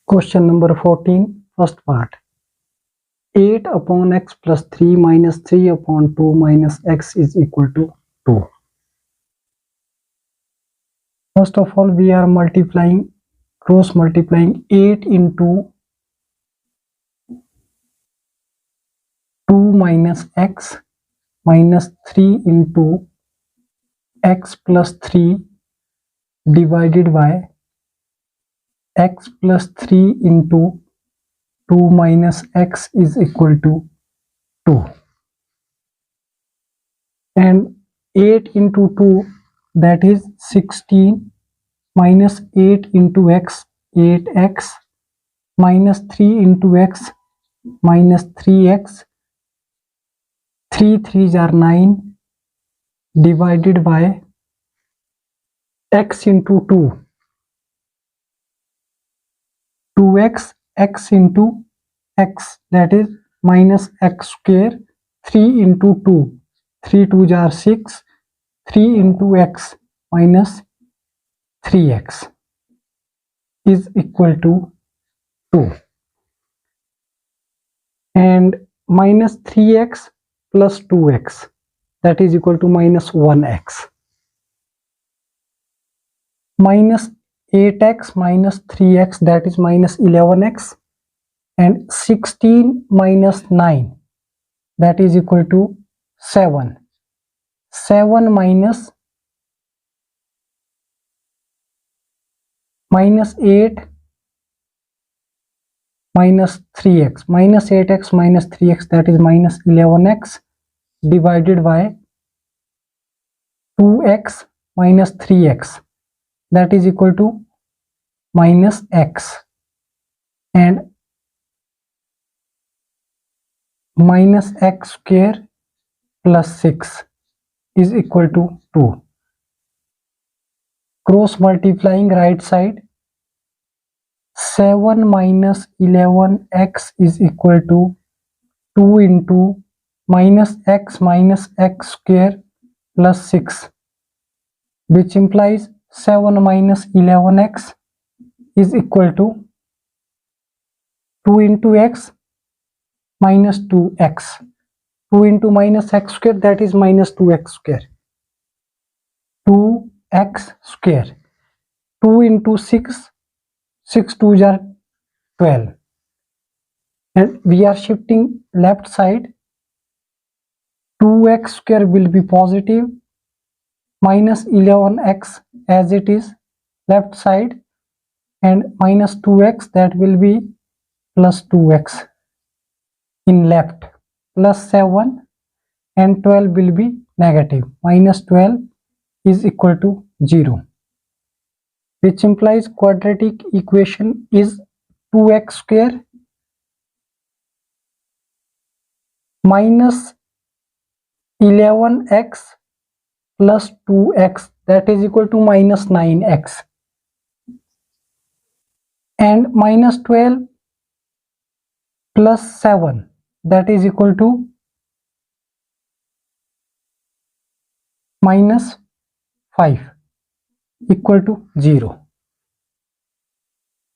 Question number 14, first part. 8 upon x plus 3 minus 3 upon 2 minus x is equal to 2. First of all, we are cross multiplying 8 into 2 minus x minus 3 into x plus 3 divided by x plus 3 into 2 minus x is equal to 2. And 8 into 2, that is 16, minus 8 into x, 8x, minus 3 into x, minus 3x, 3 3s are 9, divided by x into 2, 2x, x into x, that is minus x square, 3 into 2, 3 2s are 6, 3 into x minus 3x is equal to 2. And minus 3x plus 2x, that is equal to minus 1x. Minus 8x minus 3x, that is minus 11x. And 16 minus 9, that is equal to 7. 7 minus 8 minus 3x, minus 8x minus 3x, that is minus 11x, divided by 2x minus 3x, that is equal to minus x. And minus x square plus 6 is equal to 2. Cross multiplying right side, 7 minus 11x is equal to 2 into minus x square plus 6, which implies 7 minus 11x is equal to 2 into x minus 2x. 2 into minus x square, that is minus 2x square. 2x square. 2 into 6, 6 2s are 12. And we are shifting left side. 2x square will be positive, minus 11x as it is left side, and minus 2x, that will be plus 2x in left, plus 7, and 12 will be negative. Minus 12 is equal to 0, which implies quadratic equation is 2x square minus 11x plus 2x, that is equal to minus 9x, and minus 12 plus 7, that is equal to minus 5, equal to 0.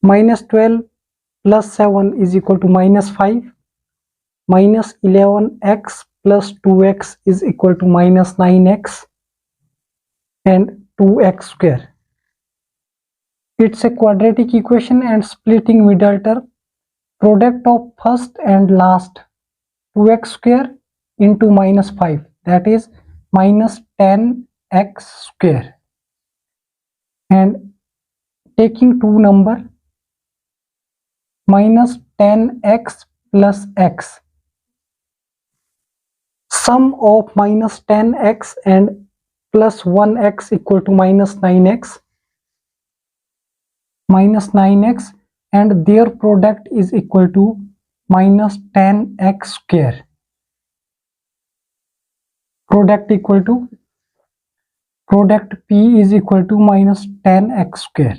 Minus 12 plus 7 is equal to minus 5. Minus 11x plus 2x is equal to minus 9x and 2x square. It's a quadratic equation and splitting middle term. Product of first and last, 2x square into minus 5, that is minus 10x square. And taking two number, minus 10x plus x. Sum of minus 10x and plus 1x equal to minus 9x. Minus 9x, and their product is equal to minus 10x square. Product P is equal to minus 10x square.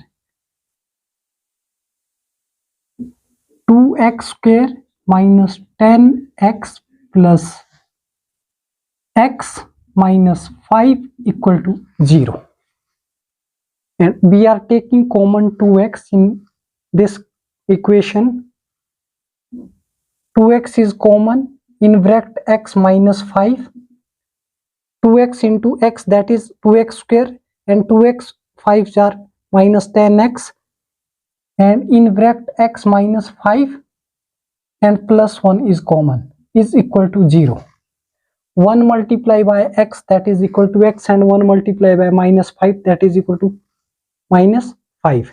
2x square minus 10x plus x minus 5 equal to 0. And we are taking common 2x in this equation. 2x is common in bracket x minus 5. 2x into x, that is 2x square, and 2x 5s are minus 10x, and in bracket x minus 5 and plus 1 is common, is equal to 0. 1 multiplied by x, that is equal to x, and 1 multiplied by minus 5, that is equal to minus 5.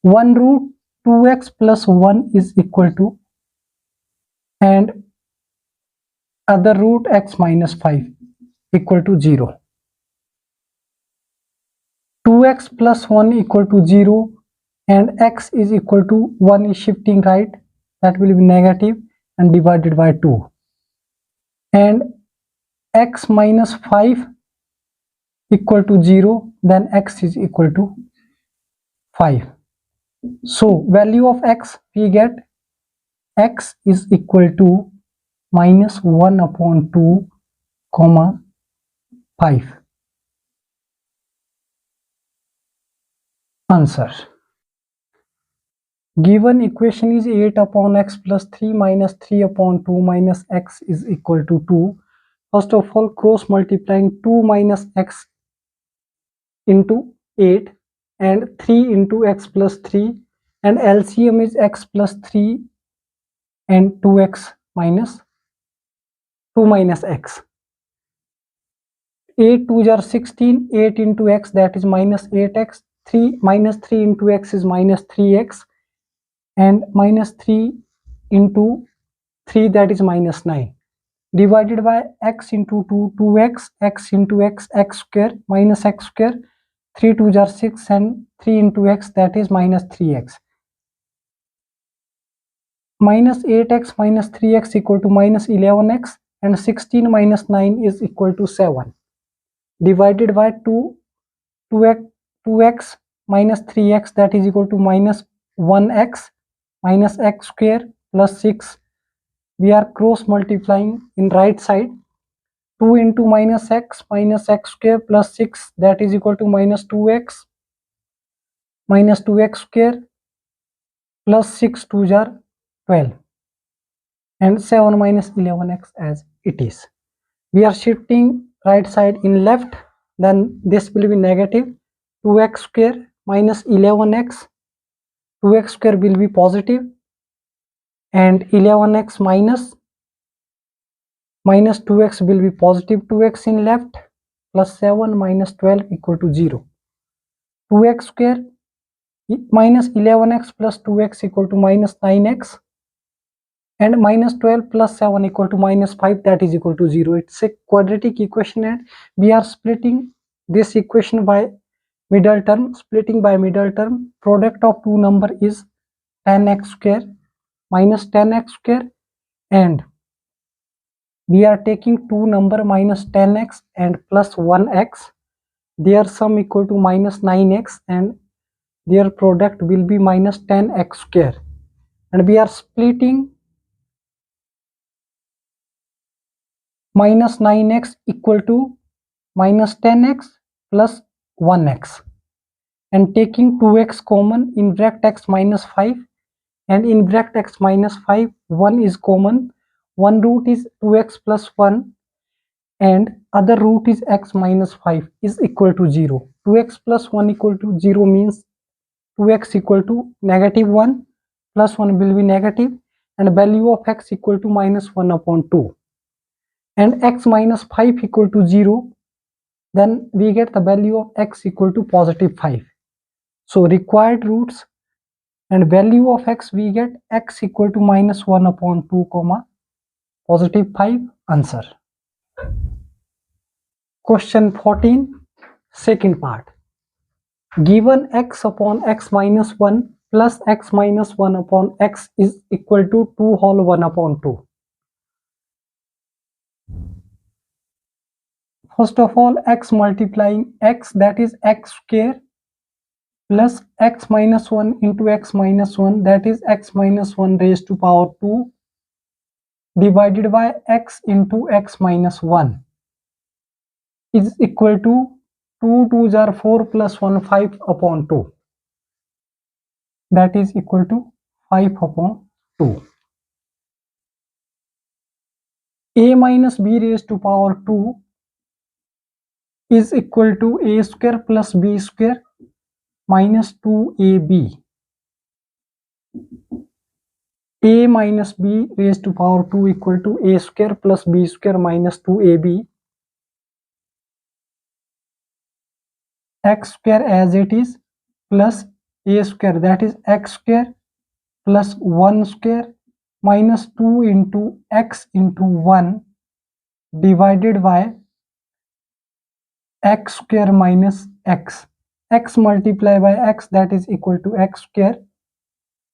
1 root 2x plus 1 is equal to, and other root x minus 5 equal to 0. 2x plus 1 equal to 0, and x is equal to 1 is shifting right, that will be negative, and divided by 2. And x minus 5 equal to 0, then x is equal to 5. So value of x, we get x is equal to minus 1 upon 2 comma 5. Answer. Given equation is 8 upon x plus 3 minus 3 upon 2 minus x is equal to 2. First of all, cross multiplying 2 minus x into 8 and 3 into x plus 3, and LCM is x plus 3 and 2x minus 2 minus x. 8 2s are 16, 8 into x, that is minus 8x, 3 minus 3 into x is minus 3x, and minus 3 into 3, that is minus 9, divided by x into 2, 2x, x into x, x square minus x square, 3 2s are 6, and 3 into x, that is minus 3x. Minus 8x minus 3x equal to minus 11x, and 16 minus 9 is equal to 7, divided by 2x minus 3x, that is equal to minus 1x minus x square plus 6. We are cross multiplying in right side. 2 into minus x square plus 6, that is equal to minus 2x square plus 6 2s are 12, and 7 minus 11x as it is. We are shifting right side in left, then this will be negative. 2x square minus 11x, 2x square will be positive, and 11x minus 2x will be positive 2x in left, plus 7 minus 12 equal to 0. 2x square minus 11x plus 2x equal to minus 9x, and minus 12 plus 7 equal to minus 5, that is equal to 0. It's a quadratic equation, and we are splitting this equation by middle term. Splitting by middle term, product of two number is 10x square minus 10x square, and we are taking two number minus 10x and plus 1x, their sum equal to minus 9x, and their product will be minus 10x square, and we are splitting minus 9x equal to minus 10x plus 1x, and taking 2x common in bracket x minus 5, and in bracket x minus 5 1 is common. One root is 2x plus 1, and other root is x minus 5 is equal to 0. 2x plus 1 equal to 0 means 2x equal to negative 1 plus 1 will be negative, and value of x equal to minus 1 upon 2, and x minus 5 equal to 0, then we get the value of x equal to positive 5. So required roots and value of x, we get x equal to minus 1 upon 2 comma positive 5. Answer. Question 14, second part. Given x upon x minus 1 plus x minus 1 upon x is equal to 2 whole 1 upon 2. First of all, x multiplying x, that is x square, plus x minus 1 into x minus 1, that is x minus 1 raised to power 2, divided by x into x minus 1 is equal to 2 2s are 4 plus 1 5 upon 2. that is equal to 5 upon 2. A minus b raised to power 2 is equal to a square plus b square minus 2ab. A minus b raised to power 2 equal to a square plus b square minus 2ab. X square as it is plus a square, that is x square plus 1 square minus 2 into x into 1 divided by x square minus x. X multiplied by x, that is equal to x square,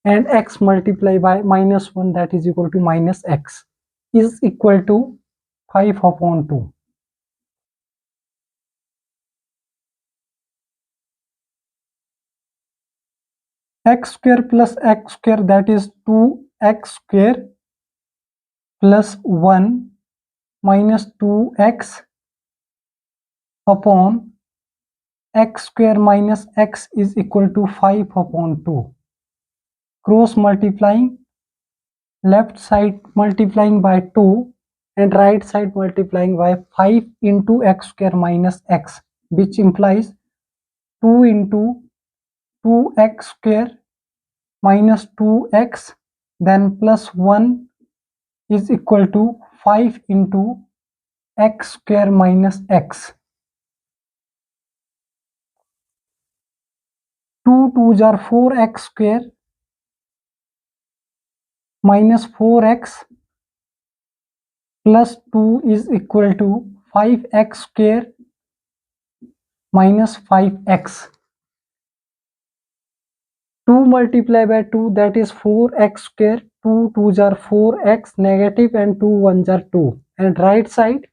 and x multiplied by minus 1, that is equal to minus x, is equal to 5 upon 2. X square plus x square, that is 2x square plus 1 minus 2x upon x square minus x is equal to 5 upon 2. Cross multiplying, left side multiplying by 2 and right side multiplying by 5 into x square minus x, which implies 2 into 2x square minus 2x then plus 1 is equal to 5 into x square minus x. 2 2s are 4x square minus 4x plus 2 is equal to 5x square minus 5x. 2 multiplied by 2, that is 4x square. 2 2s are 4x negative and 2 1s are 2, and right side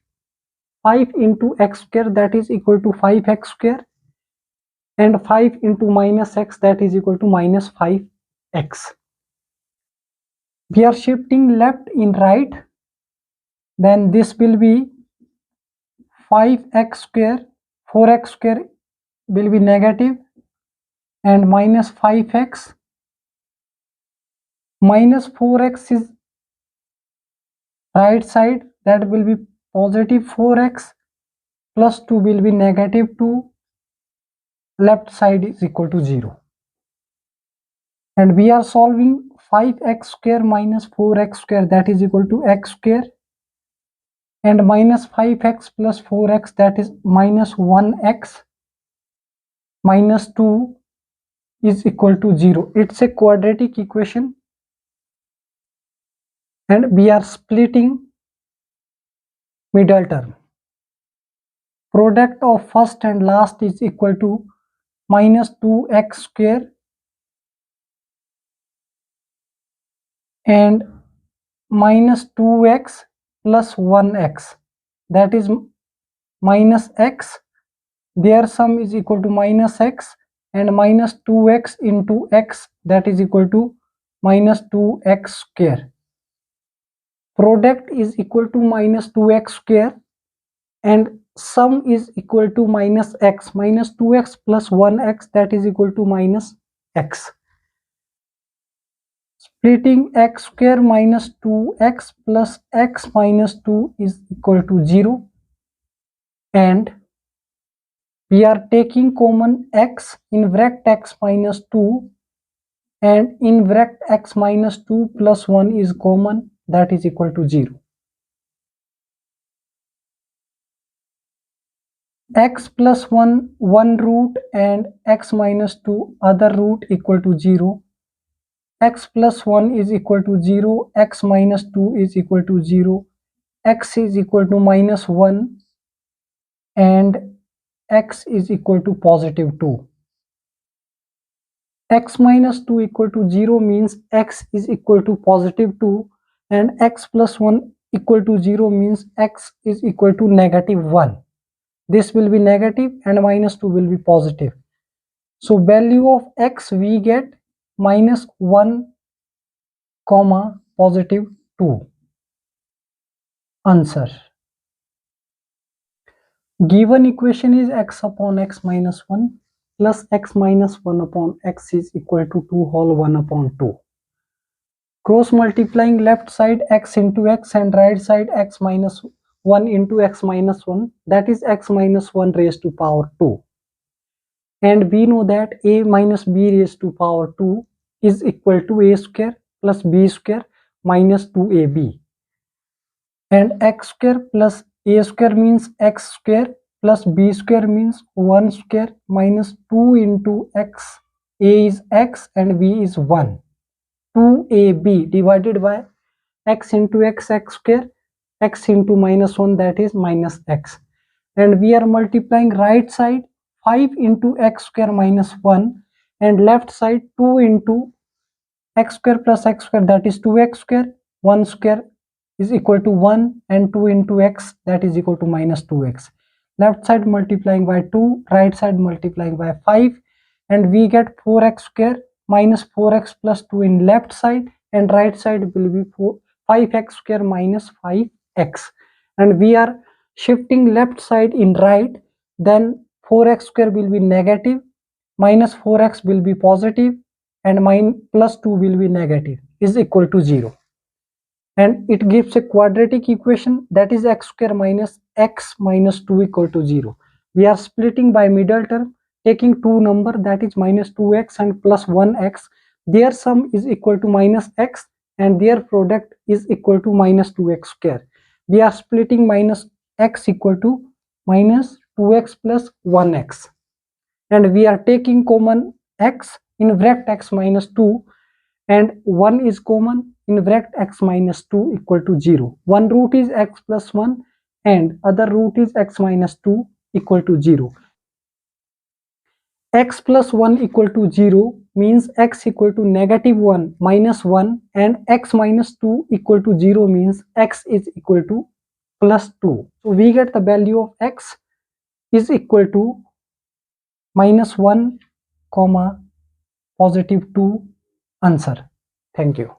5 into x square, that is equal to 5x square, and 5 into minus x, that is equal to minus 5x. We are shifting left in right, then this will be 5x square, 4x square will be negative and minus 5x, minus 4x is right side, that will be positive 4x, plus 2 will be negative 2, left side is equal to 0. And we are solving 5x square minus 4x square, that is equal to x square, and minus 5x plus 4x, that is minus 1x, minus 2 is equal to 0. It's a quadratic equation, and we are splitting middle term. Product of first and last is equal to minus 2x square and minus 2x plus 1x, that is minus x. Their sum is equal to minus x, and minus 2x into x, that is equal to minus 2x square. Product is equal to minus 2x square and sum is equal to minus x. Minus 2x plus 1x, that is equal to minus x. Splitting x square minus 2x plus x minus 2 is equal to 0, and we are taking common x in bracket x minus 2, and in bracket x minus 2 plus 1 is common, that is equal to 0. X plus 1 one root and x minus 2 other root equal to 0. X plus 1 is equal to 0, x minus 2 is equal to 0, x is equal to minus 1, and x is equal to positive 2. X minus 2 equal to 0 means x is equal to positive 2, and x plus 1 equal to 0 means x is equal to negative 1. This will be negative and minus 2 will be positive. So value of x we get minus 1 comma positive 2. Answer. Given equation is x upon x minus 1 plus x minus 1 upon x is equal to 2 whole 1 upon 2. Cross multiplying left side x into x and right side x minus 1 into x minus 1, that is x minus 1 raised to power 2. And we know that a minus b raised to power 2 is equal to a square plus b square minus 2ab. And x square plus a square means x square plus b square means 1 square minus 2 into x. A is x and b is 1. 2ab divided by x into x square, x into minus 1, that is minus x. And we are multiplying right side 5 into x square minus 1 and left side 2 into x square plus x square, that is 2x square. 1 square is equal to 1 and 2 into x, that is equal to minus 2x. Left side multiplying by 2, right side multiplying by 5, and we get 4x square minus 4x plus 2 in left side, and right side will be 5x square minus 5x. And we are shifting left side in right, then 4x square will be negative, minus 4x will be positive, and plus 2 will be negative, is equal to 0. And it gives a quadratic equation, that is x square minus x minus 2 equal to 0. We are splitting by middle term, taking two number, that is minus 2x and plus 1x. Their sum is equal to minus x and their product is equal to minus 2x square. We are splitting minus x equal to minus 2x plus 1x. And we are taking common x in bracket x minus 2, and 1 is common in bracket x minus 2 equal to 0. One root is x plus 1 and other root is x minus 2 equal to 0. X plus 1 equal to 0 means x equal to negative 1 minus 1, and x minus 2 equal to 0 means x is equal to plus 2. So we get the value of x is equal to minus 1 comma positive 2 answer. Thank you.